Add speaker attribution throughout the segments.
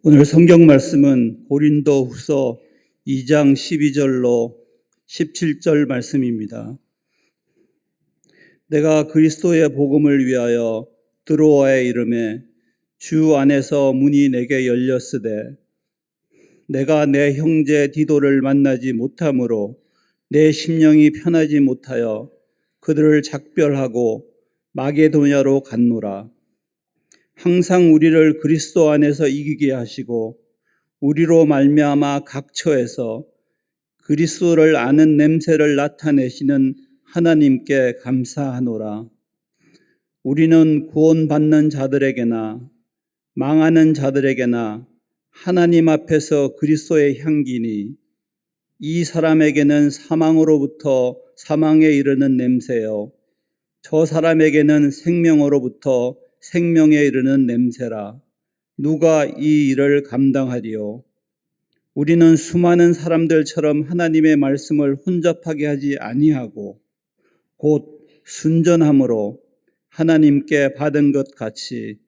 Speaker 1: 오늘 성경 말씀은 고린도후서 2장 12절로 17절 말씀입니다. 내가 그리스도의 복음을 위하여 드로아에 이르매 주 안에서 문이 내게 열렸으되 내가 내 형제 디도를 만나지 못하므로 내 심령이 편하지 못하여 그들을 작별하고 마게도냐로 갔노라. 항상 우리를 그리스도 안에서 이기게 하시고 우리로 말미암아 각처에서 그리스도를 아는 냄새를 나타내시는 하나님께 감사하노라. 우리는 구원받는 자들에게나 망하는 자들에게나 하나님 앞에서 그리스도의 향기니 이 사람에게는 사망으로부터 사망에 이르는 냄새요 저 사람에게는 생명으로부터 생명에 이르는 냄새라. 누가 이 일을 감당하리요? 우리는 수많은 사람들처럼 하나님의 말씀을 혼잡하게 하지 아니하고 곧 순전함으로 하나님께 받은 것 같이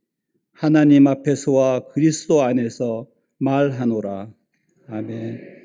Speaker 1: 하나님 앞에서와 그리스도 안에서 말하노라. 아멘.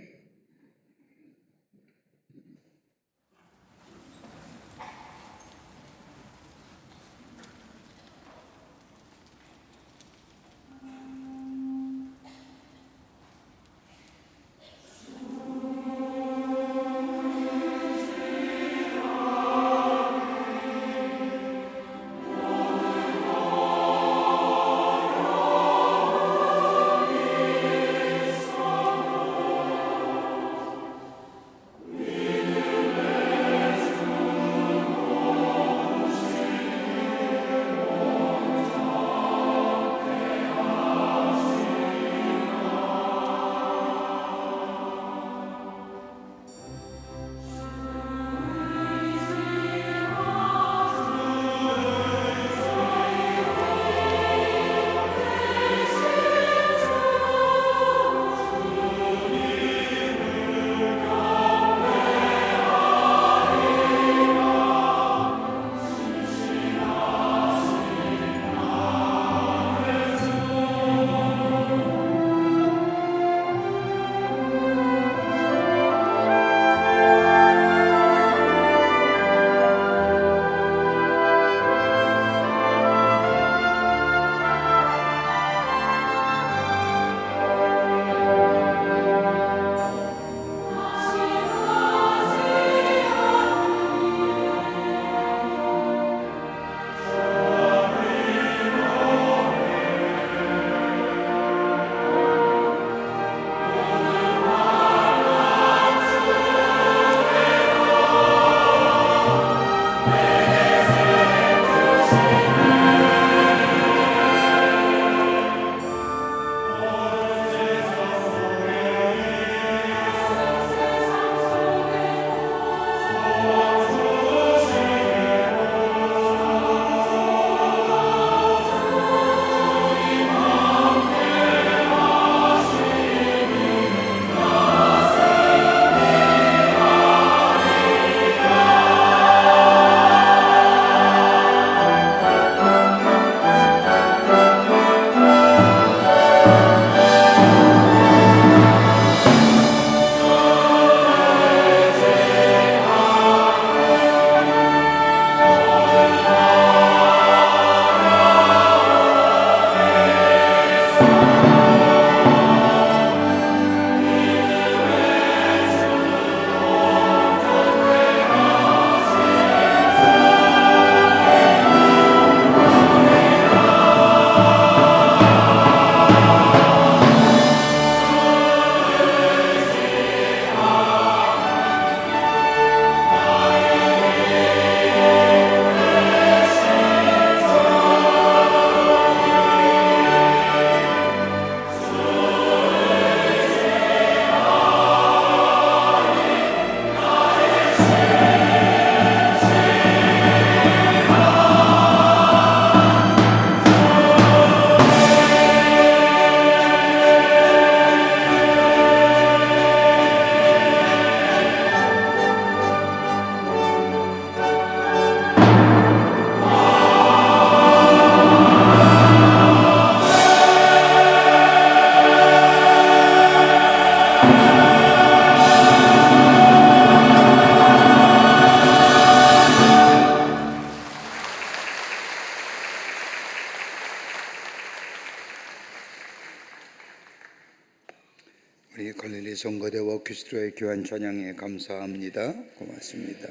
Speaker 2: 우리 갈릴리 성거대와 그리스도의 교환 찬양에 감사합니다. 고맙습니다.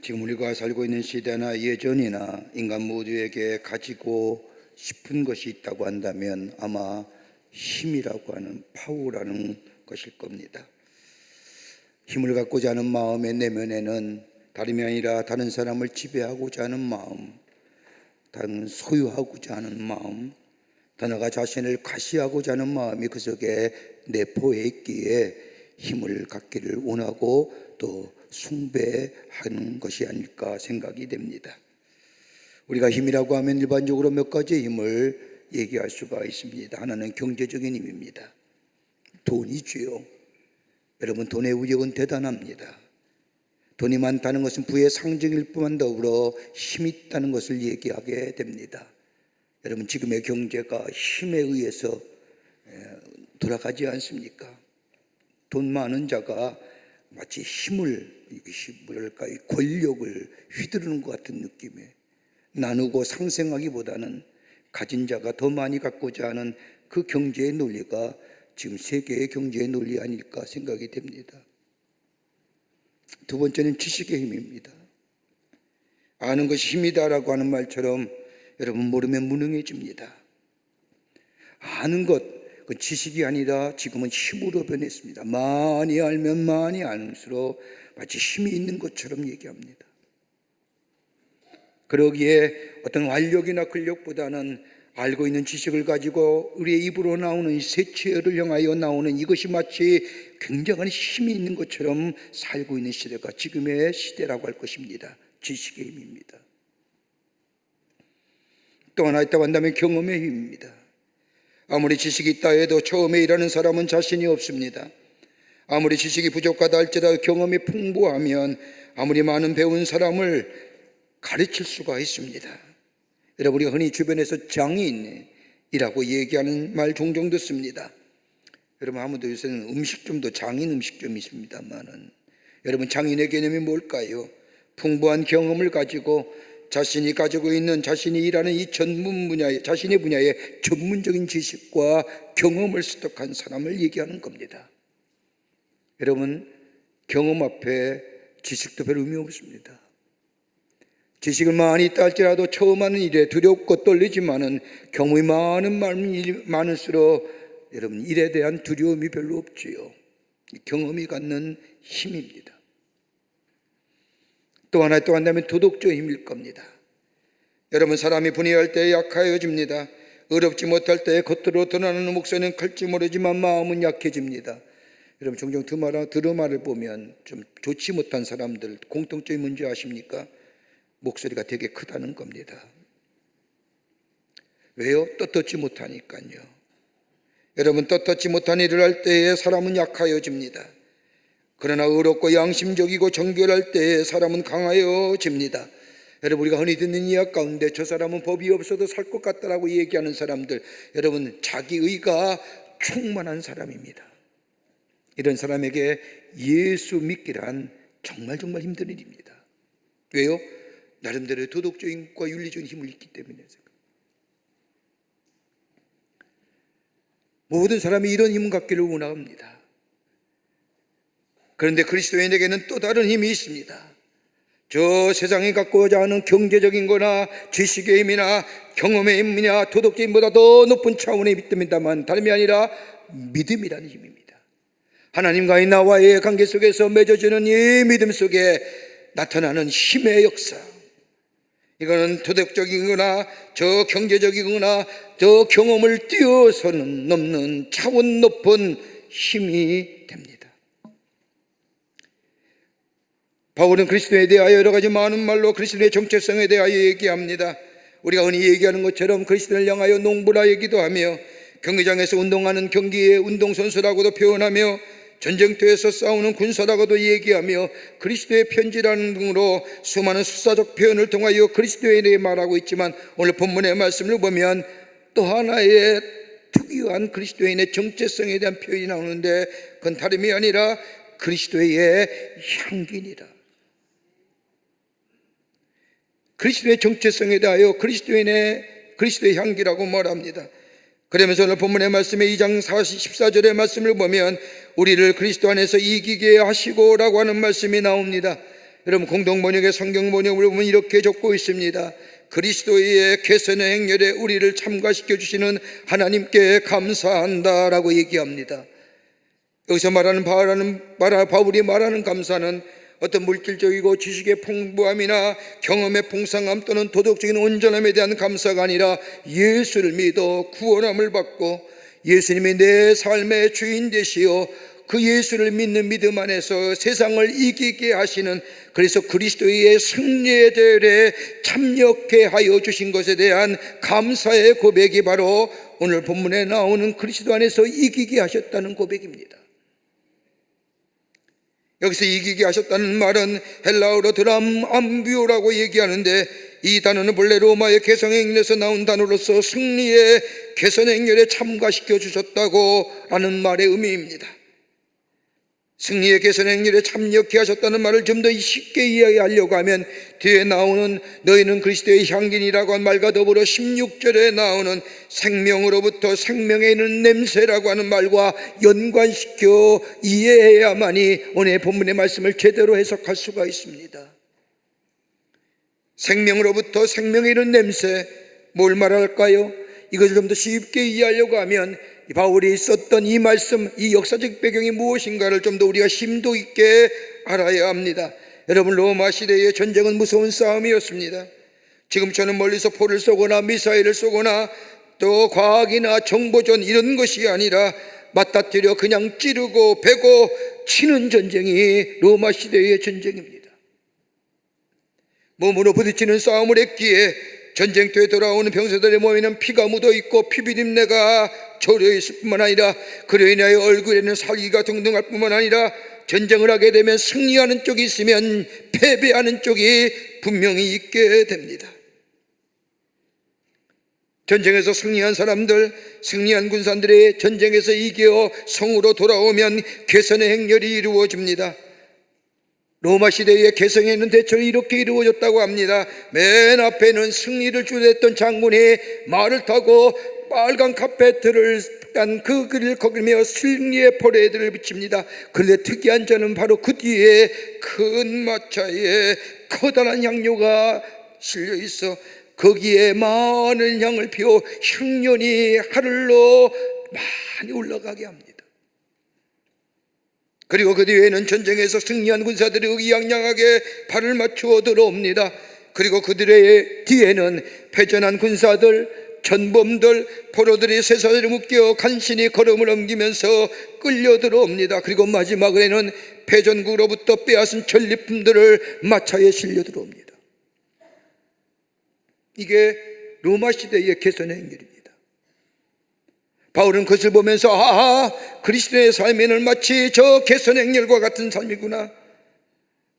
Speaker 2: 지금 우리가 살고 있는 시대나 예전이나 인간 모두에게 가지고 싶은 것이 있다고 한다면 아마 힘이라고 하는 파워라는 것일 겁니다. 힘을 갖고자 하는 마음의 내면에는 다름이 아니라 다른 사람을 지배하고자 하는 마음, 다른 소유하고자 하는 마음, 더 나아가 자신을 과시하고자 하는 마음이 그 속에 내포해 있기에 힘을 갖기를 원하고 또 숭배하는 것이 아닐까 생각이 됩니다. 우리가 힘이라고 하면 일반적으로 몇 가지 힘을 얘기할 수가 있습니다. 하나는 경제적인 힘입니다. 돈이지요. 여러분, 돈의 위력은 대단합니다. 돈이 많다는 것은 부의 상징일 뿐만 더불어 힘이 있다는 것을 얘기하게 됩니다. 여러분, 지금의 경제가 힘에 의해서 돌아가지 않습니까? 돈 많은 자가 마치 힘을, 뭐랄까, 권력을 휘두르는 것 같은 느낌에 나누고 상생하기보다는 가진 자가 더 많이 갖고자 하는 그 경제의 논리가 지금 세계의 경제의 논리 아닐까 생각이 됩니다. 두 번째는 지식의 힘입니다. 아는 것이 힘이다라고 하는 말처럼 여러분, 모르면 무능해집니다. 아는 것, 그 지식이 아니라 지금은 힘으로 변했습니다. 많이 알면 많이 알수록 마치 힘이 있는 것처럼 얘기합니다. 그러기에 어떤 완력이나 근력보다는 알고 있는 지식을 가지고 우리의 입으로 나오는 이 세체를 향하여 나오는 이것이 마치 굉장한 힘이 있는 것처럼 살고 있는 시대가 지금의 시대라고 할 것입니다. 지식의 힘입니다. 또 하나 있다고 한다면 경험의 힘입니다. 아무리 지식이 있다 해도 처음에 일하는 사람은 자신이 없습니다. 아무리 지식이 부족하다 할지라도 경험이 풍부하면 아무리 많은 배운 사람을 가르칠 수가 있습니다. 여러분, 우리가 흔히 주변에서 장인이라고 얘기하는 말 종종 듣습니다. 여러분, 아무도 요새는 음식점도 장인 음식점이 있습니다만은, 여러분, 장인의 개념이 뭘까요? 풍부한 경험을 가지고 자신이 가지고 있는, 자신이 일하는 이 전문 분야에, 자신의 분야에 전문적인 지식과 경험을 습득한 사람을 얘기하는 겁니다. 여러분, 경험 앞에 지식도 별 의미 없습니다. 지식을 많이 있다 할지라도 처음 하는 일에 두렵고 떨리지만은 경험이 많을수록 여러분, 일에 대한 두려움이 별로 없지요. 경험이 갖는 힘입니다. 또 하나 또 한다면 도덕적 힘일 겁니다. 여러분, 사람이 분해할 때 약해집니다. 어렵지 못할 때 겉으로 드러나는 목소리는 클지 모르지만 마음은 약해집니다. 여러분, 종종 드라마를 보면 좀 좋지 못한 사람들 공통점이 뭔지 아십니까? 목소리가 되게 크다는 겁니다. 왜요? 떳떳지 못하니까요. 여러분, 떳떳지 못한 일을 할 때에 사람은 약하여집니다. 그러나 의롭고 양심적이고 정결할 때에 사람은 강하여집니다. 여러분, 우리가 흔히 듣는 이야기 가운데 저 사람은 법이 없어도 살 것 같다라고 얘기하는 사람들, 여러분, 자기의가 충만한 사람입니다. 이런 사람에게 예수 믿기란 정말 힘든 일입니다. 왜요? 나름대로의 도덕적인과 윤리적인 힘을 있기 때문에. 모든 사람이 이런 힘을 갖기를 원합니다. 그런데 그리스도인에게는 또 다른 힘이 있습니다. 저 세상이 갖고자 하는 경제적인 거나 지식의 힘이나 경험의 힘이나 도덕적인 힘보다 더 높은 차원의 믿음이다만 다름이 아니라 믿음이라는 힘입니다. 하나님과의 나와의 관계 속에서 맺어지는 이 믿음 속에 나타나는 힘의 역사, 이거는 도덕적이거나 저 경제적이거나 저 경험을 뛰어서는 넘는 차원 높은 힘이 됩니다. 바울은 그리스도에 대하여 여러 가지 많은 말로 그리스도의 정체성에 대하여 얘기합니다. 우리가 흔히 얘기하는 것처럼 그리스도를 향하여 농부라 얘기도 하며 경기장에서 운동하는 경기의 운동선수라고도 표현하며 전쟁터에서 싸우는 군사라고도 얘기하며 그리스도의 편지라는 등으로 수많은 수사적 표현을 통하여 그리스도에 대해 말하고 있지만 오늘 본문의 말씀을 보면 또 하나의 특유한 그리스도인의 정체성에 대한 표현이 나오는데 그건 다름이 아니라 그리스도의 향기니라. 그리스도의 정체성에 대하여 그리스도의 향기라고 말합니다. 그러면서 오늘 본문의 말씀에 2장 14절의 말씀을 보면 우리를 그리스도 안에서 이기게 하시고 라고 하는 말씀이 나옵니다. 여러분, 공동번역의 성경 번역을 보면 이렇게 적고 있습니다. 그리스도의 개선의 행렬에 우리를 참가시켜 주시는 하나님께 감사한다 라고 얘기합니다. 여기서 바울이 말하는 감사는 어떤 물질적이고 지식의 풍부함이나 경험의 풍성함 또는 도덕적인 온전함에 대한 감사가 아니라 예수를 믿어 구원함을 받고 예수님이 내 삶의 주인 되시어 그 예수를 믿는 믿음 안에서 세상을 이기게 하시는, 그래서 그리스도의 승리의 대열에 참여케 하여 주신 것에 대한 감사의 고백이 바로 오늘 본문에 나오는 그리스도 안에서 이기게 하셨다는 고백입니다. 여기서 이기게 하셨다는 말은 헬라어로 드람 암비오라고 얘기하는데, 이 단어는 본래 로마의 개성행렬에서 나온 단어로서 승리의 개선행렬에 참가시켜 주셨다고 하는 말의 의미입니다. 승리의 개선행렬에 참여케 하셨다는 말을 좀 더 쉽게 이해하려고 하면 뒤에 나오는 너희는 그리스도의 향긴이라고 한 말과 더불어 16절에 나오는 생명으로부터 생명에 있는 냄새라고 하는 말과 연관시켜 이해해야만이 오늘 본문의 말씀을 제대로 해석할 수가 있습니다. 생명으로부터 생명에 이른 냄새, 뭘 말할까요? 이것을 좀 더 쉽게 이해하려고 하면 바울이 썼던 이 말씀, 이 역사적 배경이 무엇인가를 좀 더 우리가 심도 있게 알아야 합니다. 여러분, 로마 시대의 전쟁은 무서운 싸움이었습니다. 지금처럼 멀리서 포를 쏘거나 미사일을 쏘거나 또 과학이나 정보전 이런 것이 아니라 맞닥뜨려 그냥 찌르고 베고 치는 전쟁이 로마 시대의 전쟁입니다. 몸으로 부딪히는 싸움을 했기에 전쟁터에 돌아오는 병사들의 몸에는 피가 묻어 있고 피비린내가 절여 있을 뿐만 아니라 그로 인하여 얼굴에는 살기가 등등할 뿐만 아니라 전쟁을 하게 되면 승리하는 쪽이 있으면 패배하는 쪽이 분명히 있게 됩니다. 전쟁에서 승리한 사람들, 승리한 군사들의 전쟁에서 이겨 성으로 돌아오면 개선의 행렬이 이루어집니다. 로마 시대의 개성에는 대체로 이렇게 이루어졌다고 합니다. 맨 앞에는 승리를 주도했던 장군이 말을 타고 빨간 카페트를 딴 그 길을 걸으며 승리의 포레이드를 비칩니다. 그런데 특이한 점은 바로 그 뒤에 큰 마차에 커다란 향료가 실려 있어 거기에 많은 향을 피워 향연이 하늘로 많이 올라가게 합니다. 그리고 그 뒤에는 전쟁에서 승리한 군사들이 의기양양하게 발을 맞추어 들어옵니다. 그리고 그들의 뒤에는 패전한 군사들, 전범들, 포로들이 쇠사슬에 묶여 간신히 걸음을 옮기면서 끌려 들어옵니다. 그리고 마지막에는 패전국으로부터 빼앗은 전리품들을 마차에 실려 들어옵니다. 이게 로마 시대의 개선의 행렬입니다. 바울은 그것을 보면서 그리스도의 삶에는 마치 저 개선의 행렬과 같은 삶이구나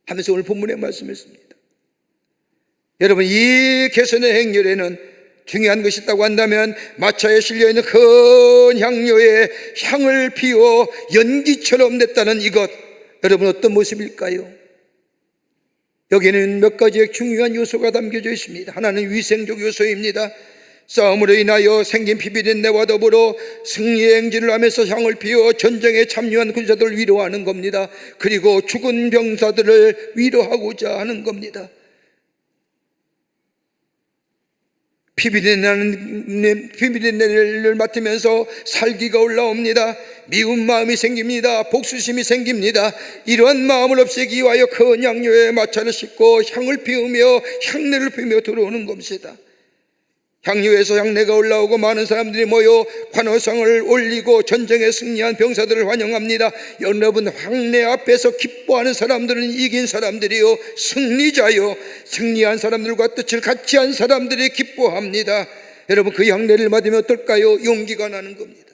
Speaker 2: 하면서 오늘 본문에 말씀했습니다. 여러분, 이 개선의 행렬에는 중요한 것이 있다고 한다면 마차에 실려있는 큰 향료에 향을 피워 연기처럼 냈다는 이것, 여러분 어떤 모습일까요? 여기에는 몇 가지의 중요한 요소가 담겨져 있습니다. 하나는 위생적 요소입니다. 싸움으로 인하여 생긴 피비린내와 더불어 승리의 행진을 하면서 향을 피워 전쟁에 참여한 군사들을 위로하는 겁니다. 그리고 죽은 병사들을 위로하고자 하는 겁니다. 피비린내를 맡으면서 살기가 올라옵니다. 미운 마음이 생깁니다. 복수심이 생깁니다. 이러한 마음을 없애기 위하여 큰 향료에 마차를 싣고 향을 피우며 향내를 피우며 들어오는 겁니다. 향유에서 향내가 올라오고 많은 사람들이 모여 환호성을 올리고 전쟁에 승리한 병사들을 환영합니다. 여러분, 향내 앞에서 기뻐하는 사람들은 이긴 사람들이요, 승리자요, 승리한 사람들과 뜻을 같이 한 사람들이 기뻐합니다. 여러분, 그 향내를 맡으면 어떨까요? 용기가 나는 겁니다.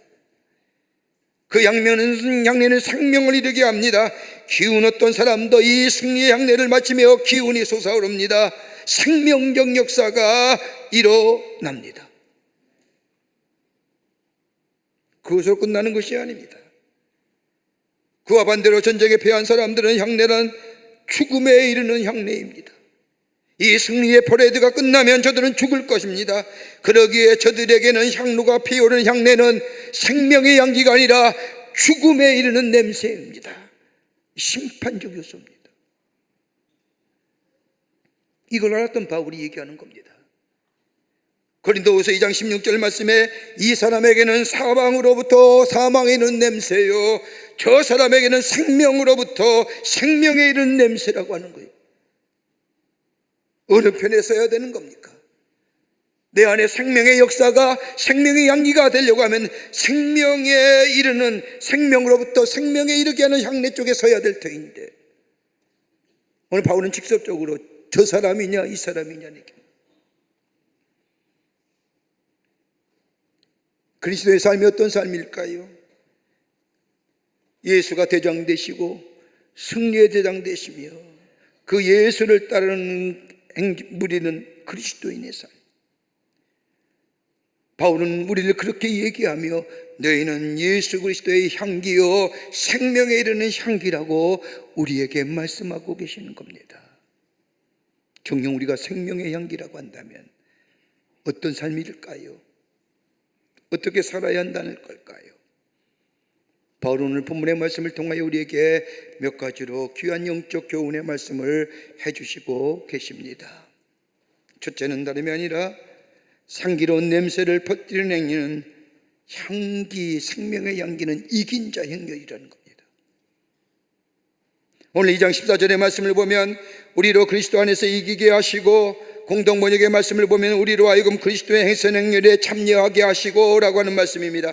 Speaker 2: 그 향내는 생명을 이루게 합니다. 기운 어떤 사람도 이 승리의 향내를 마시며 기운이 솟아오릅니다. 생명적 역사가 일어납니다. 그것으로 끝나는 것이 아닙니다. 그와 반대로 전쟁에 패한 사람들은 향내란 죽음에 이르는 향내입니다. 이 승리의 퍼레이드가 끝나면 저들은 죽을 것입니다. 그러기에 저들에게는 향로가 피어오르는 향내는 생명의 향기가 아니라 죽음에 이르는 냄새입니다. 심판적 요소입니다. 이걸 알았던 바울이 얘기하는 겁니다. 고린도후서 2장 16절 말씀에 이 사람에게는 사망으로부터 사망에 이르는 냄새요, 저 사람에게는 생명으로부터 생명에 이르는 냄새라고 하는 거예요. 어느 편에 서야 되는 겁니까? 내 안에 생명의 역사가 생명의 향기가 되려고 하면 생명에 이르는, 생명으로부터 생명에 이르게 하는 향내 쪽에 서야 될 터인데, 오늘 바울은 직접적으로 저 사람이냐 이 사람이냐 얘기합니다. 그리스도의 삶이 어떤 삶일까요? 예수가 대장 되시고 승리의 대장 되시며 그 예수를 따르는 무리는 그리스도인의 삶. 바울은 우리를 그렇게 얘기하며 너희는 예수 그리스도의 향기요 생명에 이르는 향기라고 우리에게 말씀하고 계시는 겁니다. 정녕 우리가 생명의 향기라고 한다면 어떤 삶일까요? 어떻게 살아야 한다는 걸까요? 바울은 오늘 본문의 말씀을 통하여 우리에게 몇 가지로 귀한 영적 교훈의 말씀을 해주시고 계십니다. 첫째는 다름이 아니라 향기로운 냄새를 퍼뜨리는 행위는 향기, 생명의 향기는 이긴 자 행렬이라는 겁니다. 오늘 2장 14절의 말씀을 보면 우리로 그리스도 안에서 이기게 하시고, 공동 번역의 말씀을 보면 우리로 하여금 그리스도의 개선 행렬에 참여하게 하시고 라고 하는 말씀입니다.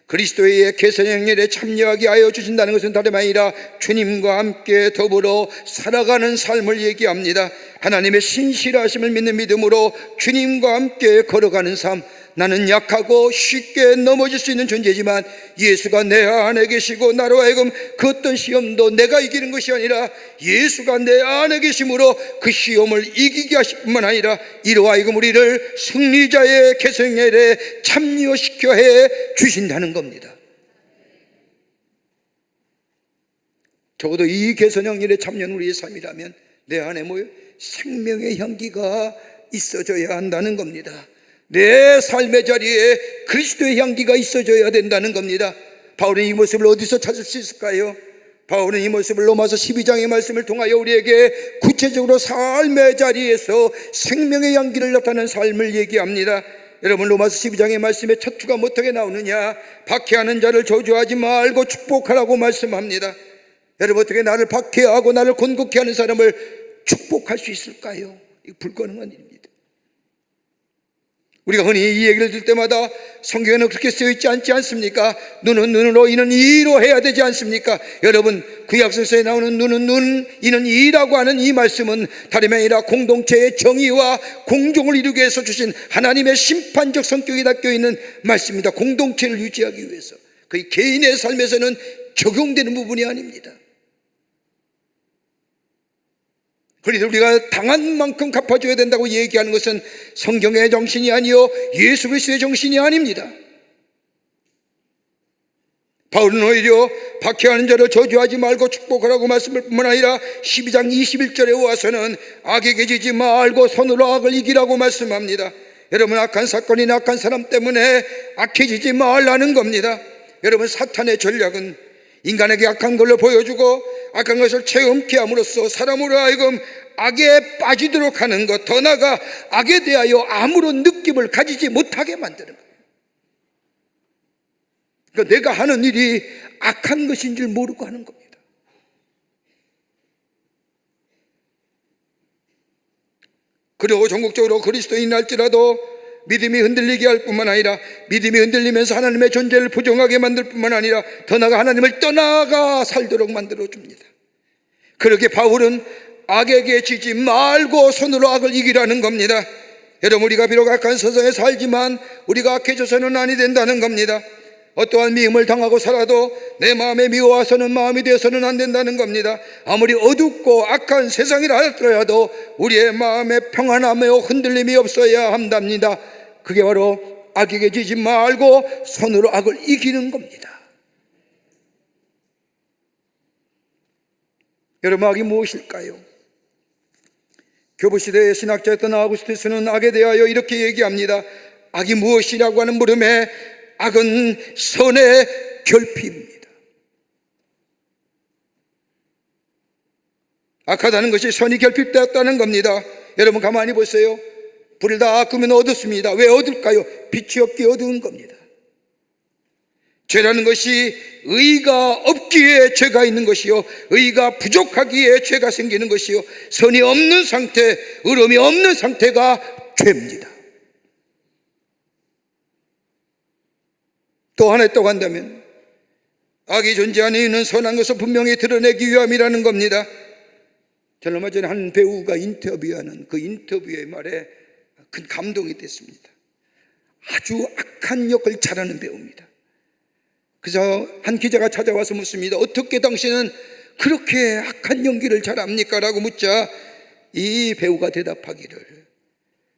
Speaker 2: 그리스도의 개선 행렬에 참여하게 하여 주신다는 것은 다름 아니라 주님과 함께 더불어 살아가는 삶을 얘기합니다. 하나님의 신실하심을 믿는 믿음으로 주님과 함께 걸어가는 삶. 나는 약하고 쉽게 넘어질 수 있는 존재지만 예수가 내 안에 계시고 나로 하여금 그 어떤 시험도 내가 이기는 것이 아니라 예수가 내 안에 계심으로 그 시험을 이기게 하실 뿐만 아니라 이로 하여금 우리를 승리자의 개성엘에 참여시켜 해 주신다는 겁니다. 적어도 이 개선형일에 참여는 우리의 삶이라면 내 안에 생명의 향기가 있어져야 한다는 겁니다. 내 삶의 자리에 그리스도의 향기가 있어져야 된다는 겁니다. 바울은 이 모습을 어디서 찾을 수 있을까요? 바울은 이 모습을 로마서 12장의 말씀을 통하여 우리에게 구체적으로 삶의 자리에서 생명의 향기를 나타내는 삶을 얘기합니다. 여러분, 로마서 12장의 말씀에 첫 주가 어떻게 나오느냐? 박해하는 자를 저주하지 말고 축복하라고 말씀합니다. 여러분, 어떻게 나를 박해하고 나를 곤곡해 하는 사람을 축복할 수 있을까요? 이거 불가능한 일입니다. 우리가 흔히 이 얘기를 들 때마다 성경에는 그렇게 쓰여있지 않지 않습니까? 눈은 눈으로 이는 이로 해야 되지 않습니까? 여러분, 구약성서에 나오는 눈은 눈, 이는 이라고 하는 이 말씀은 다름이 아니라 공동체의 정의와 공정을 이루기 위해서 주신 하나님의 심판적 성격이 담겨있는 말씀입니다. 공동체를 유지하기 위해서. 그 개인의 삶에서는 적용되는 부분이 아닙니다. 그래서 우리가 당한 만큼 갚아줘야 된다고 얘기하는 것은 성경의 정신이 아니요 예수 그리스도의 정신이 아닙니다. 바울은 오히려 박해하는 자를 저주하지 말고 축복하라고 말씀을 뿐만 아니라 12장 21절에 와서는 악에게 지지 말고 손으로 악을 이기라고 말씀합니다. 여러분, 악한 사건이나 악한 사람 때문에 악해지지 말라는 겁니다. 여러분, 사탄의 전략은 인간에게 악한 걸로 보여주고 악한 것을 체험케 함으로써 사람으로 하여금 악에 빠지도록 하는 것, 더 나아가 악에 대하여 아무런 느낌을 가지지 못하게 만드는 거예요. 그러니까 내가 하는 일이 악한 것인 줄 모르고 하는 겁니다. 그리고 전국적으로 그리스도인이 할지라도 믿음이 흔들리게 할 뿐만 아니라 믿음이 흔들리면서 하나님의 존재를 부정하게 만들 뿐만 아니라 더 나아가 하나님을 떠나가 살도록 만들어줍니다. 그렇게 바울은 악에게 지지 말고 손으로 악을 이기라는 겁니다. 여러분, 우리가 비록 악한 세상에 살지만 우리가 악해져서는 아니 된다는 겁니다. 어떠한 미움을 당하고 살아도 내 마음에 미워와서는 마음이 되어서는 안 된다는 겁니다. 아무리 어둡고 악한 세상이라 할지라도 우리의 마음에 평안함에 흔들림이 없어야 한답니다. 그게 바로 악에게 지지 말고 손으로 악을 이기는 겁니다. 여러분, 악이 무엇일까요? 교부시대의 신학자였던 아우구스티스는 악에 대하여 이렇게 얘기합니다. 악이 무엇이라고 하는 물음에 악은 선의 결핍입니다. 악하다는 것이 선이 결핍되었다는 겁니다. 여러분 가만히 보세요. 불을 다 끄면 어둡습니다. 왜 어둘까요? 빛이 없기에 어두운 겁니다. 죄라는 것이 의가 없기에 죄가 있는 것이요, 의가 부족하기에 죄가 생기는 것이요, 선이 없는 상태, 의로움이 없는 상태가 죄입니다. 또 하나 있다고 한다면 악이 존재하는 이유는 선한 것을 분명히 드러내기 위함이라는 겁니다. 저는 얼마 전에 한 배우가 인터뷰하는 그 인터뷰의 말에 큰 감동이 됐습니다. 아주 악한 역을 잘하는 배우입니다. 그래서 한 기자가 찾아와서 묻습니다. 어떻게 당신은 그렇게 악한 연기를 잘합니까? 라고 묻자 이 배우가 대답하기를,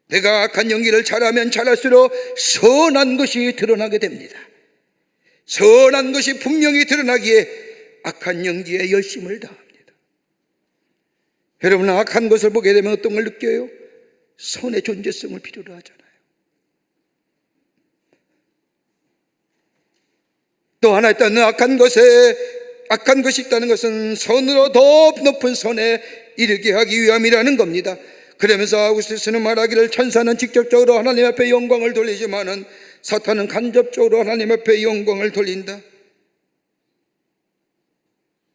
Speaker 2: 내가 악한 연기를 잘하면 잘할수록 선한 것이 드러나게 됩니다. 선한 것이 분명히 드러나기에 악한 연기에 열심을 다합니다. 여러분, 악한 것을 보게 되면 어떤 걸 느껴요? 선의 존재성을 필요로 하잖아요. 또 하나 있다는 악한 것이 있다는 것은 선으로 더 높은 선에 이르게 하기 위함이라는 겁니다. 그러면서 아우구스티스는 말하기를, 천사는 직접적으로 하나님 앞에 영광을 돌리지만은 사탄은 간접적으로 하나님 앞에 영광을 돌린다.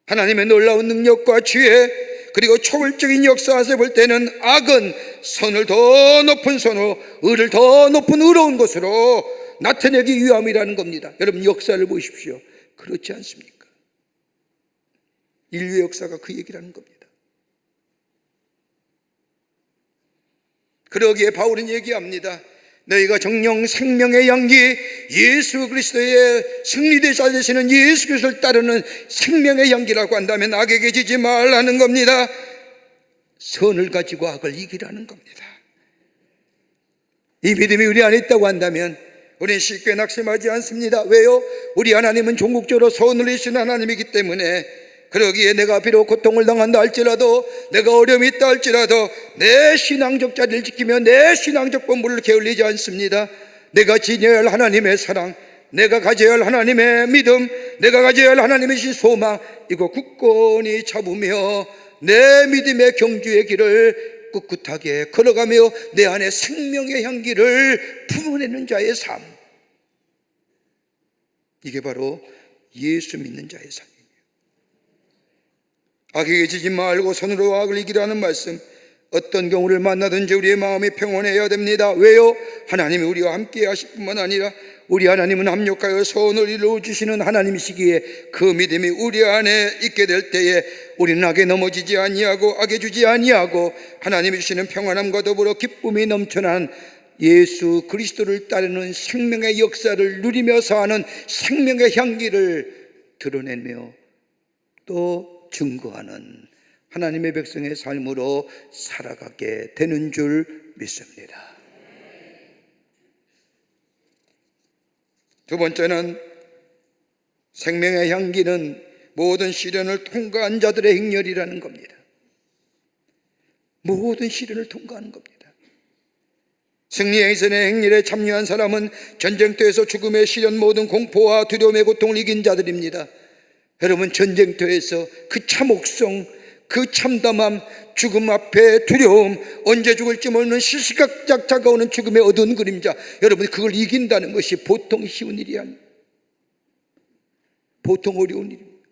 Speaker 2: 하나님의 놀라운 능력과 지혜 그리고 초월적인 역사에서 볼 때는 악은 선을 더 높은 선으로, 의를 더 높은 의로운 것으로 나타내기 위함이라는 겁니다. 여러분 역사를 보십시오. 그렇지 않습니까? 인류의 역사가 그 얘기라는 겁니다. 그러기에 바울은 얘기합니다. 너희가 정령 생명의 양기 예수 그리스도의 승리되사 되시는 예수 그리스도를 따르는 생명의 양기라고 한다면 악에게 지지 말라는 겁니다. 선을 가지고 악을 이기라는 겁니다. 이 믿음이 우리 안에 있다고 한다면 우리는 쉽게 낙심하지 않습니다. 왜요? 우리 하나님은 종국적으로 선을 이루시는 하나님이기 때문에. 그러기에 내가 비록 고통을 당한다 할지라도, 내가 어려움이 있다 할지라도 내 신앙적 자리를 지키며 내 신앙적 본분을 게을리지 않습니다. 내가 지녀야 할 하나님의 사랑, 내가 가져야 할 하나님의 믿음, 내가 가져야 할 하나님의 소망, 이거 굳건히 잡으며 내 믿음의 경주의 길을 꿋꿋하게 걸어가며 내 안에 생명의 향기를 품어내는 자의 삶, 이게 바로 예수 믿는 자의 삶이에요. 악에게 지지 말고 선으로 악을 이기라는 말씀, 어떤 경우를 만나든지 우리의 마음이 평온해야 됩니다. 왜요? 하나님이 우리와 함께 하실 뿐만 아니라 우리 하나님은 합력하여 선을 이루어주시는 하나님이시기에 그 믿음이 우리 안에 있게 될 때에 우리는 악에 넘어지지 아니하고 악에 주지 아니하고 하나님이 주시는 평안함과 더불어 기쁨이 넘쳐난 예수 그리스도를 따르는 생명의 역사를 누리며 사는 생명의 향기를 드러내며 또 증거하는 하나님의 백성의 삶으로 살아가게 되는 줄 믿습니다. 두 번째는 생명의 향기는 모든 시련을 통과한 자들의 행렬이라는 겁니다. 모든 시련을 통과하는 겁니다. 승리의 선의 행렬에 참여한 사람은 전쟁터에서 죽음의 시련, 모든 공포와 두려움의 고통을 이긴 자들입니다. 여러분, 전쟁터에서 그 참혹성, 그 참담함, 죽음 앞에 두려움, 언제 죽을지 모르는 시시각각 다가오는 죽음의 어두운 그림자, 여러분 그걸 이긴다는 것이 보통 쉬운 일이 아닙니다. 보통 어려운 일입니다.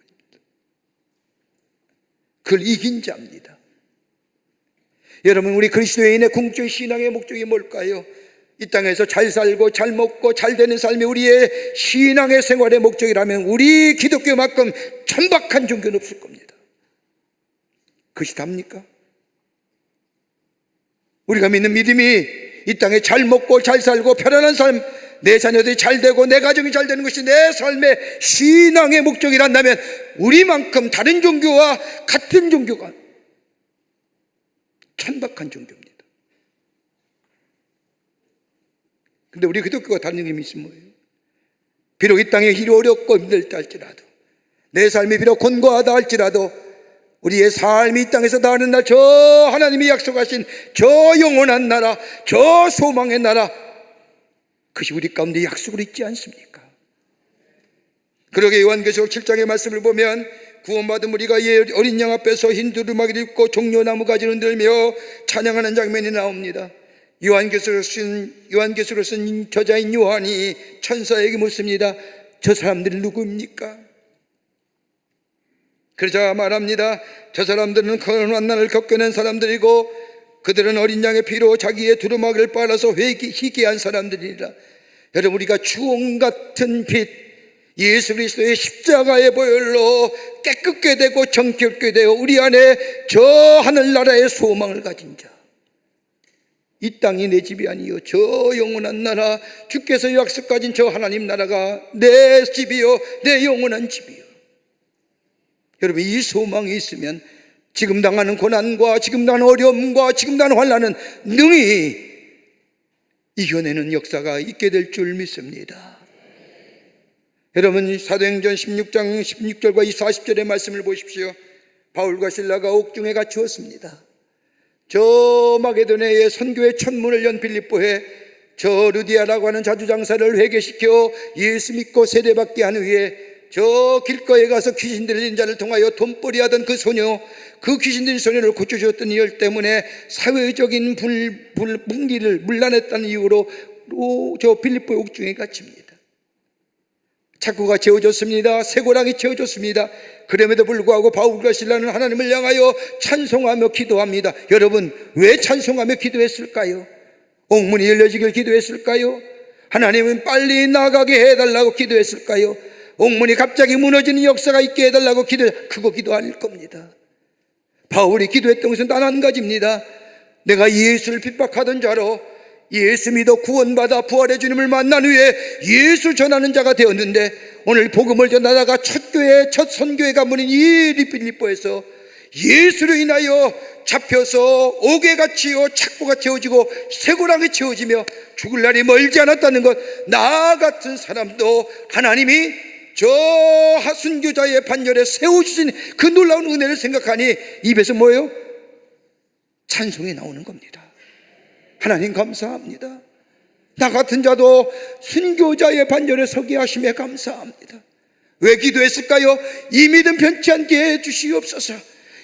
Speaker 2: 그걸 이긴 자입니다. 여러분, 우리 그리스도인의 궁극적 신앙의 목적이 뭘까요? 이 땅에서 잘 살고 잘 먹고 잘 되는 삶이 우리의 신앙의 생활의 목적이라면 우리 기독교만큼 천박한 종교는 없을 겁니다. 그것이 답니까? 우리가 믿는 믿음이 이 땅에 잘 먹고 잘 살고 편안한 삶, 내 자녀들이 잘 되고 내 가정이 잘 되는 것이 내 삶의 신앙의 목적이란다면 우리만큼 다른 종교와 같은 종교가 천박한 종교입니다. 그런데 우리 기독교가 다른 점이 있으면 뭐예요? 비록 이 땅에 일이 어렵고 힘들다 할지라도, 내 삶이 비록 곤고하다 할지라도 우리의 삶이 이 땅에서 다하는 날, 저 하나님이 약속하신 저 영원한 나라, 저 소망의 나라, 그것이 우리 가운데 약속으로 있지 않습니까? 그러게 요한계시록 7장의 말씀을 보면 구원받은 우리가 어린 양 앞에서 흰 두루마기를 입고 종려나무 가지를 흔들며 찬양하는 장면이 나옵니다. 요한계시록을 쓴 저자인 요한이 천사에게 묻습니다. 저 사람들이 누구입니까? 그러자 말합니다. 저 사람들은 거룩한 날을 겪어낸 사람들이고 그들은 어린 양의 피로 자기의 두루마기를 빨아서 희귀한 사람들이라. 여러분, 우리가 주홍 같은 빛, 예수 그리스도의 십자가의 보혈로 깨끗게 되고 정결게 되어 우리 안에 저 하늘나라의 소망을 가진 자, 이 땅이 내 집이 아니요 저 영원한 나라, 주께서 약속하신 저 하나님 나라가 내 집이요 내 영원한 집이요. 여러분, 이 소망이 있으면 지금 당하는 고난과 지금 당하는 어려움과 지금 당하는 환난은 능히 이겨내는 역사가 있게 될 줄 믿습니다. 여러분, 사도행전 16장 16절과 이 40절의 말씀을 보십시오. 바울과 실라가 옥중에 갇히었습니다. 저 마게도네의 선교의 천문을 연 빌립보에 저 루디아라고 하는 자주장사를 회개시켜 예수 믿고 세례받게 한 후에 저 길거리에 가서 귀신 들린 자를 통하여 돈벌이 하던 그 소녀, 그 귀신 들린 소녀를 고쳐주었던 일 때문에 사회적인 분기를 물러냈다는 이유로 저 빌립보 옥중에 갇힙니다. 착고가 채워졌습니다. 쇠고랑이 채워졌습니다. 그럼에도 불구하고 바울과 실라는 하나님을 향하여 찬송하며 기도합니다. 여러분, 왜 찬송하며 기도했을까요? 옥문이 열려지길 기도했을까요? 하나님은 빨리 나가게 해달라고 기도했을까요? 옥문이 갑자기 무너지는 역사가 있게 해달라고 그거 기도 아닐 겁니다. 바울이 기도했던 것은 단 한 가지입니다. 내가 예수를 핍박하던 자로 예수 믿어 구원받아 부활의 주님을 만난 후에 예수 전하는 자가 되었는데, 오늘 복음을 전하다가 첫 선교회 가문인 이 빌립보에서 예수로 인하여 잡혀서 옥에 갇히고 착고가 채워지고 쇠고랑이 채워지며 죽을 날이 멀지 않았다는 것, 나 같은 사람도 하나님이 저 하순교자의 반열에 세워주신 그 놀라운 은혜를 생각하니 입에서 뭐예요? 찬송이 나오는 겁니다. 하나님 감사합니다. 나 같은 자도 순교자의 반열에 서게 하심에 감사합니다. 왜 기도했을까요? 이 믿음 편치 않게 해 주시옵소서.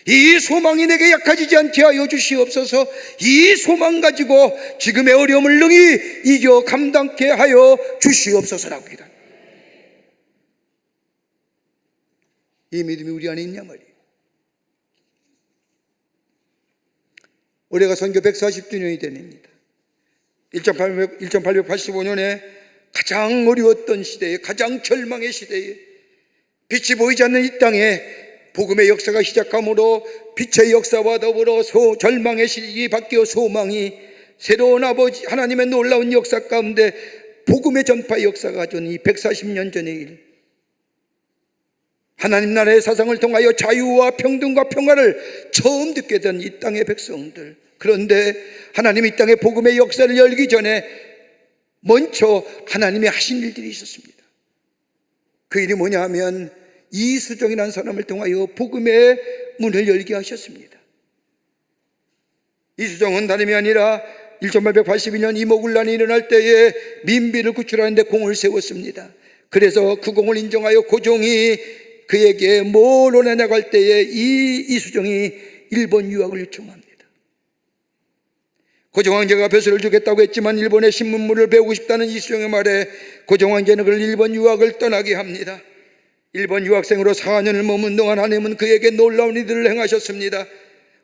Speaker 2: 이 소망이 내게 약해지지 않게 하여 주시옵소서. 이 소망 가지고 지금의 어려움을 능히 이겨 감당케 하여 주시옵소서라고 기도합니다. 이 믿음이 우리 안에 있냐 말이에요. 올해가 선교 140주년이 됩니다. 1885년에 가장 어려웠던 시대에, 가장 절망의 시대에, 빛이 보이지 않는 이 땅에 복음의 역사가 시작함으로 빛의 역사와 더불어 절망의 시기 바뀌어 소망이, 새로운 아버지 하나님의 놀라운 역사 가운데 복음의 전파의 역사가 가져온 이 140년 전의 일, 하나님 나라의 사상을 통하여 자유와 평등과 평화를 처음 듣게 된 이 땅의 백성들. 그런데 하나님이 이 땅에 복음의 역사를 열기 전에 먼저 하나님이 하신 일들이 있었습니다. 그 일이 뭐냐 하면 이수정이라는 사람을 통하여 복음의 문을 열게 하셨습니다. 이수정은 다름이 아니라 1882년 이모군란이 일어날 때에 민비를 구출하는데 공을 세웠습니다. 그래서 그 공을 인정하여 고종이 그에게 뭘 원하냐고 할 때에 이수정이 일본 유학을 요청합니다. 고종 황제가 벼슬을 주겠다고 했지만 일본의 신문물을 배우고 싶다는 이수정의 말에 고종 황제는 그를 일본 유학을 떠나게 합니다. 일본 유학생으로 4년을 머문 동안 하나님은 그에게 놀라운 일들을 행하셨습니다.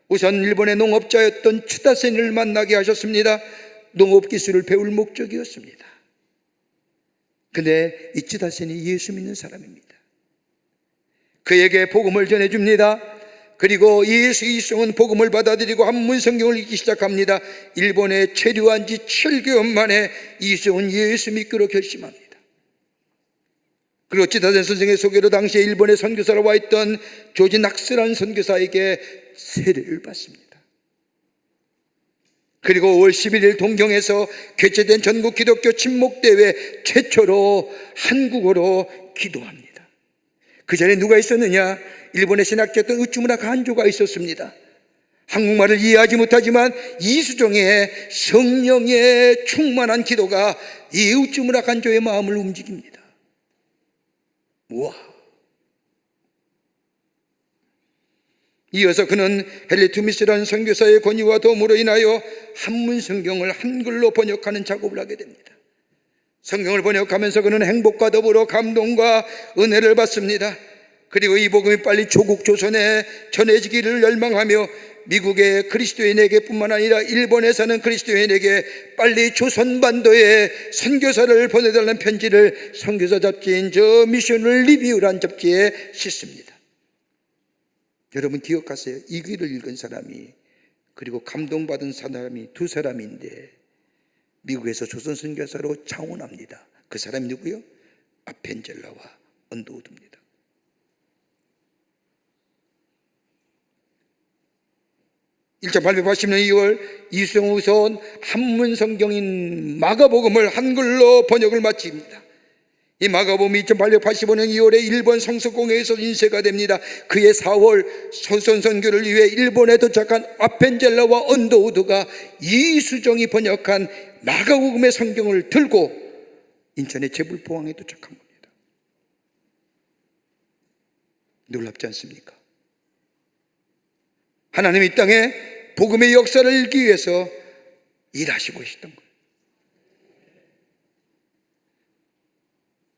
Speaker 2: 우선 일본의 농업자였던 추다센을 만나게 하셨습니다. 농업 기술을 배울 목적이었습니다. 근데 이 추다센이 예수 믿는 사람입니다. 그에게 복음을 전해줍니다. 그리고 이수정은 복음을 받아들이고 한문 성경을 읽기 시작합니다. 일본에 체류한 지 7개월 만에 이수정은 예수 믿기로 결심합니다. 그리고 지다센 선생의 소개로 당시에 일본의 선교사로 와 있던 조지 낙스라는 선교사에게 세례를 받습니다. 그리고 5월 11일 동경에서 개최된 전국 기독교 친목대회 최초로 한국어로 기도합니다. 그 전에 누가 있었느냐? 일본의 신학자였던 우츠무라 간조가 있었습니다. 한국말을 이해하지 못하지만 이수종의 성령에 충만한 기도가 이 우츠무라 간조의 마음을 움직입니다. 우와! 이어서 그는 헨리 투미스라는 선교사의 권유와 도움으로 인하여 한문 성경을 한글로 번역하는 작업을 하게 됩니다. 성경을 번역하면서 그는 행복과 더불어 감동과 은혜를 받습니다. 그리고 이 복음이 빨리 조국 조선에 전해지기를 열망하며 미국의 그리스도인에게 뿐만 아니라 일본에 사는 그리스도인에게 빨리 조선반도에 선교사를 보내달라는 편지를 선교사 잡지인 저 미션을 리뷰란 잡지에 싣습니다. 여러분 기억하세요. 이 글을 읽은 사람이 그리고 감동받은 사람이 두 사람인데 미국에서 조선 선교사로 창원합니다. 그 사람이 누구요? 아펜젤라와 언더우드입니다. (1880년 2월) 이수정우선 한문 성경인 마가복음을 한글로 번역을 마칩니다. 이 마가복음이 1885년 2월에 일본 성서공회에서 인쇄가 됩니다. 그해 4월 조선 선교를 위해 일본에 도착한 아펜젤라와 언더우드가 이수정이 번역한 마가복음의 성경을 들고 인천의 제불포항에 도착한 겁니다. 놀랍지 않습니까? 하나님 이 땅에 복음의 역사를 읽기 위해서 일하시고 계시던 거예요.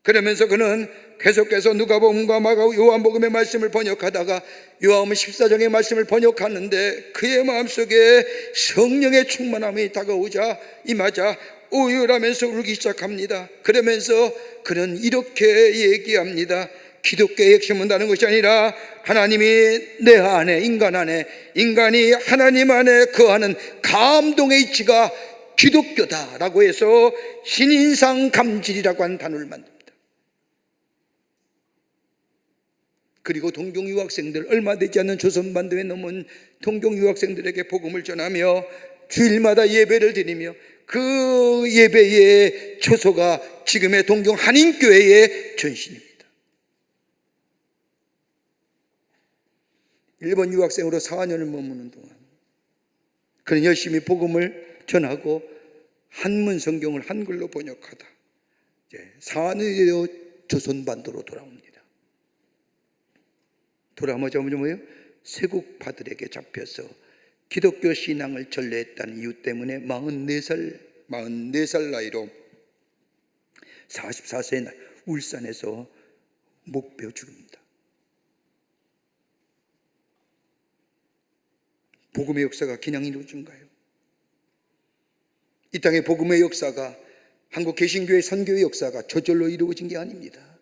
Speaker 2: 그러면서 그는 계속해서 누가복음과 마가복음, 요한복음의 말씀을 번역하다가 요한복음 14장의 말씀을 번역하는데 그의 마음속에 성령의 충만함이 다가오자 임하자 오열하면서 울기 시작합니다. 그러면서 그는 이렇게 얘기합니다. 기독교의 핵심은 다른 것이 아니라 하나님이 내 안에, 인간 안에, 인간이 하나님 안에 거하는 감동의 이치가 기독교다라고 해서 신인상 감질이라고 하는 단어를 만듭니다. 그리고 동경 유학생들, 얼마 되지 않는 조선반도에 넘은 동경 유학생들에게 복음을 전하며 주일마다 예배를 드리며 그 예배의 초소가 지금의 동경 한인교회의 전신입니다. 일본 유학생으로 4년을 머무는 동안 그는 열심히 복음을 전하고 한문 성경을 한글로 번역하다 4년이 되어 조선반도로 돌아옵니다. 돌아오자마자 뭐예요? 세국파들에게 잡혀서 기독교 신앙을 전례했다는 이유 때문에 44살 나이로 44세 나이 울산에서 목베어 죽습니다. 복음의 역사가 그냥 이루어진가요? 이 땅의 복음의 역사가 한국 개신교의 선교의 역사가 저절로 이루어진 게 아닙니다.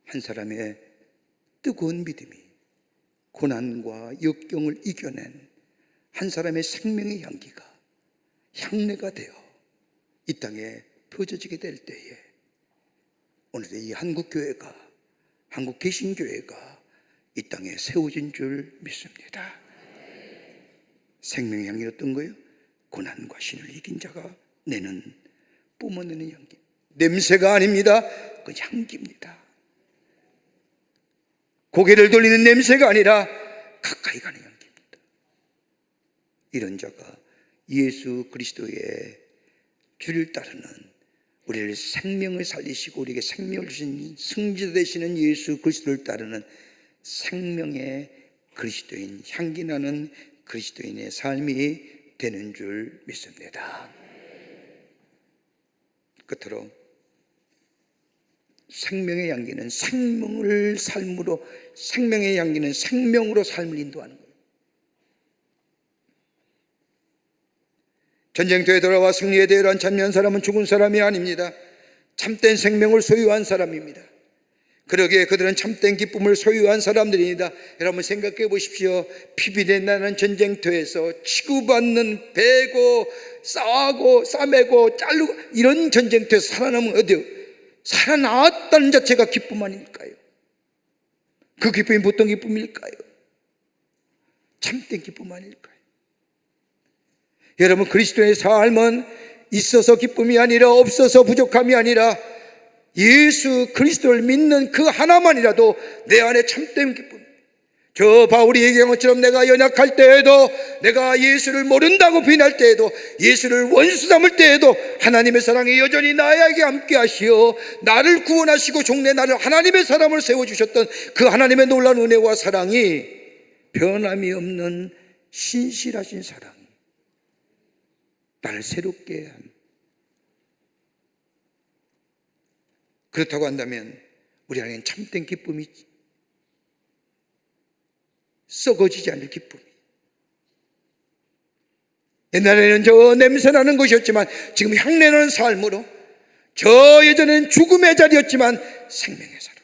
Speaker 2: 한 사람의 뜨거운 믿음이 고난과 역경을 이겨낸 한 사람의 생명의 향기가 향내가 되어 이 땅에 퍼져지게 될 때에 오늘의 이 한국교회가, 한국 개신교회가 이 땅에 세워진 줄 믿습니다. 생명의 향기 어떤 거예요? 고난과 신을 이긴 자가 내는 뿜어내는 향기. 냄새가 아닙니다. 그 향기입니다. 고개를 돌리는 냄새가 아니라 가까이 가는 향기입니다. 이런 자가 예수 그리스도의 주를 따르는 우리를 생명을 살리시고 우리에게 생명을 주신 승자 되시는 예수 그리스도를 따르는 생명의 그리스도인, 향기나는 그리스도인의 삶이 되는 줄 믿습니다. 끝으로 생명의 향기는 생명을 삶으로, 생명의 향기는 생명으로 삶을 인도하는 거예요. 전쟁터에 돌아와 승리에 대한 참여한 사람은 죽은 사람이 아닙니다. 참된 생명을 소유한 사람입니다. 그러기에 그들은 참된 기쁨을 소유한 사람들입니다. 여러분 생각해 보십시오. 피비린내 나는 전쟁터에서 치고받는, 베고, 싸고, 싸매고, 자르고 이런 전쟁터에서 살아남은 어디요? 살아나왔다는 자체가 기쁨 아닐까요? 그 기쁨이 보통 기쁨일까요? 참된 기쁨 아닐까요? 여러분 그리스도의 삶은 있어서 기쁨이 아니라 없어서 부족함이 아니라 예수 그리스도를 믿는 그 하나만이라도 내 안에 참된 기쁨. 저 바울이 얘기한 것처럼 내가 연약할 때에도, 내가 예수를 모른다고 비날 때에도, 예수를 원수 삼을 때에도 하나님의 사랑이 여전히 나에게 함께 하시어 나를 구원하시고 종래 나를 하나님의 사람을 세워주셨던 그 하나님의 놀라운 은혜와 사랑이, 변함이 없는 신실하신 사랑, 나를 새롭게 한. 그렇다고 한다면 우리 안에는 참된 기쁨이, 썩어지지 않을 기쁨이. 옛날에는 저 냄새나는 것이었지만 지금 향내나는 삶으로, 저 예전에는 죽음의 자리였지만 생명의 사람.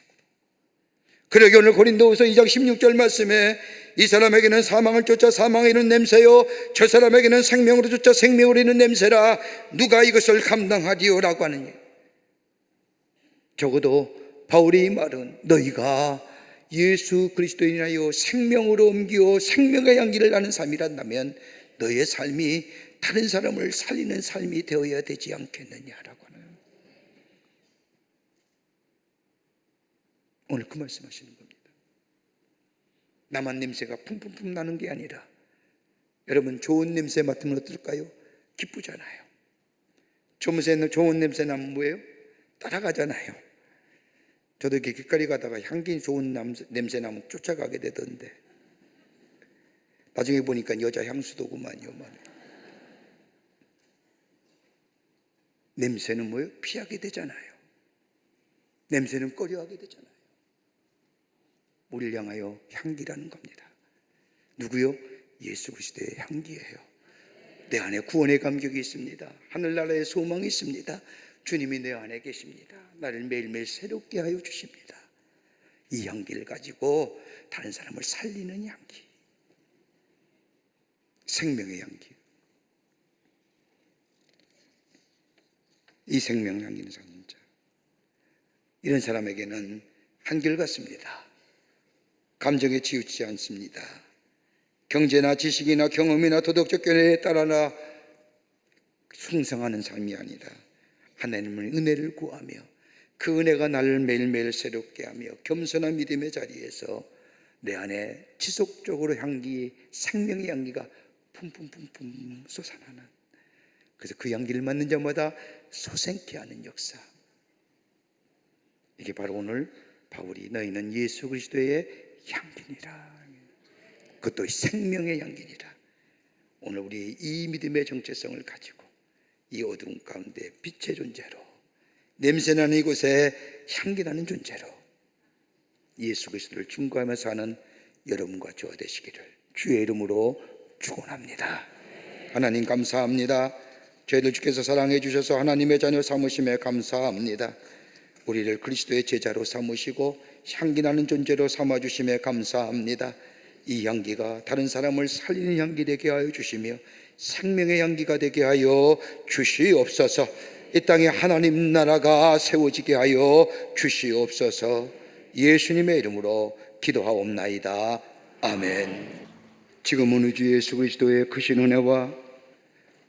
Speaker 2: 그러게 오늘 고린도후서 2장 16절 말씀에 이 사람에게는 사망을 쫓아 사망에 이르는 냄새요, 저 사람에게는 생명으로 쫓아 생명으로 이르는 냄새라. 누가 이것을 감당하리요? 라고 하느니, 적어도 바울의 이 말은 너희가 예수 그리스도인이라여 생명으로 옮기어 생명의 향기를 나는 삶이란다면 너의 삶이 다른 사람을 살리는 삶이 되어야 되지 않겠느냐라고 하는, 오늘 그 말씀하시는 겁니다. 나만 냄새가 뿜뿜뿜 나는 게 아니라, 여러분 좋은 냄새 맡으면 어떨까요? 기쁘잖아요. 좋은 냄새 나면 뭐예요? 따라가잖아요. 저도 이렇게 길거리 가다가 향기 좋은 냄새 나면 쫓아가게 되던데, 나중에 보니까 여자 향수도구만요. 냄새는 뭐예요? 피하게 되잖아요. 냄새는 꺼려하게 되잖아요. 우리를 향하여 향기라는 겁니다. 누구요? 예수 그리스도의 향기예요. 내 안에 구원의 감격이 있습니다. 하늘나라의 소망이 있습니다. 주님이 내 안에 계십니다. 나를 매일매일 새롭게 하여 주십니다. 이 향기를 가지고 다른 사람을 살리는 향기, 생명의 향기. 이 생명 향기는 진짜, 이런 사람에게는 한결같습니다. 감정에 치우치지 않습니다. 경제나 지식이나 경험이나 도덕적 견해에 따라나 숭상하는 삶이 아니라 하나님의 은혜를 구하며 그 은혜가 나를 매일매일 새롭게 하며 겸손한 믿음의 자리에서 내 안에 지속적으로 향기, 생명의 향기가 뿜뿜뿜뿜 솟아나는, 그래서 그 향기를 맡는 자마다 소생케 하는 역사. 이게 바로 오늘 바울이 너희는 예수 그리스도의 향기니라, 그것도 생명의 향기니라. 오늘 우리 이 믿음의 정체성을 가지고 이 어두운 가운데 빛의 존재로, 냄새나는 이곳에 향기나는 존재로 예수 그리스도를 증거하며 사는 여러분과 저와 되시기를 주의 이름으로 축원합니다. 하나님 감사합니다. 저희들 주께서 사랑해 주셔서 하나님의 자녀 삼으심에 감사합니다. 우리를 그리스도의 제자로 삼으시고 향기나는 존재로 삼아주심에 감사합니다. 이 향기가 다른 사람을 살리는 향기 되게 하여 주시며 생명의 향기가 되게 하여 주시옵소서. 이 땅에 하나님 나라가 세워지게 하여 주시옵소서. 예수님의 이름으로 기도하옵나이다. 아멘. 지금은 우리 주 예수 그리스도의 크신 은혜와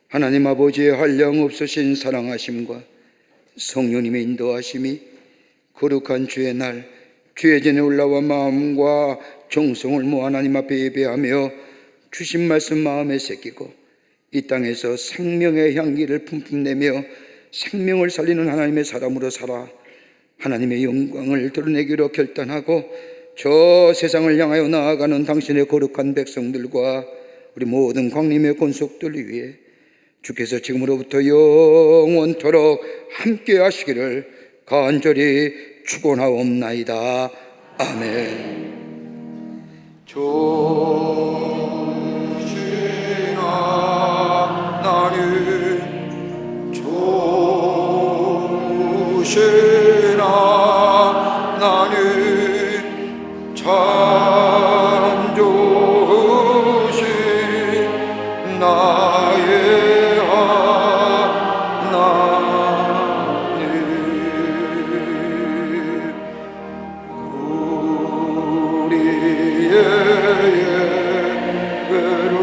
Speaker 2: 하나님 아버지의 한량없으신 사랑하심과 성령님의 인도하심이 거룩한 주의 날, 주의 전에 올라와 마음과 정성을 모아 하나님 앞에 예배하며 주신 말씀 마음에 새기고 이 땅에서 생명의 향기를 품품내며 생명을 살리는 하나님의 사람으로 살아 하나님의 영광을 드러내기로 결단하고 저 세상을 향하여 나아가는 당신의 거룩한 백성들과 우리 모든 광림의 권속들을 위해 주께서 지금으로부터 영원토록 함께 하시기를 간절히 축원하옵나이다. 아멘. 조시나 나는 조시나 나는 참 조신 나의 하나님 우리의 예배로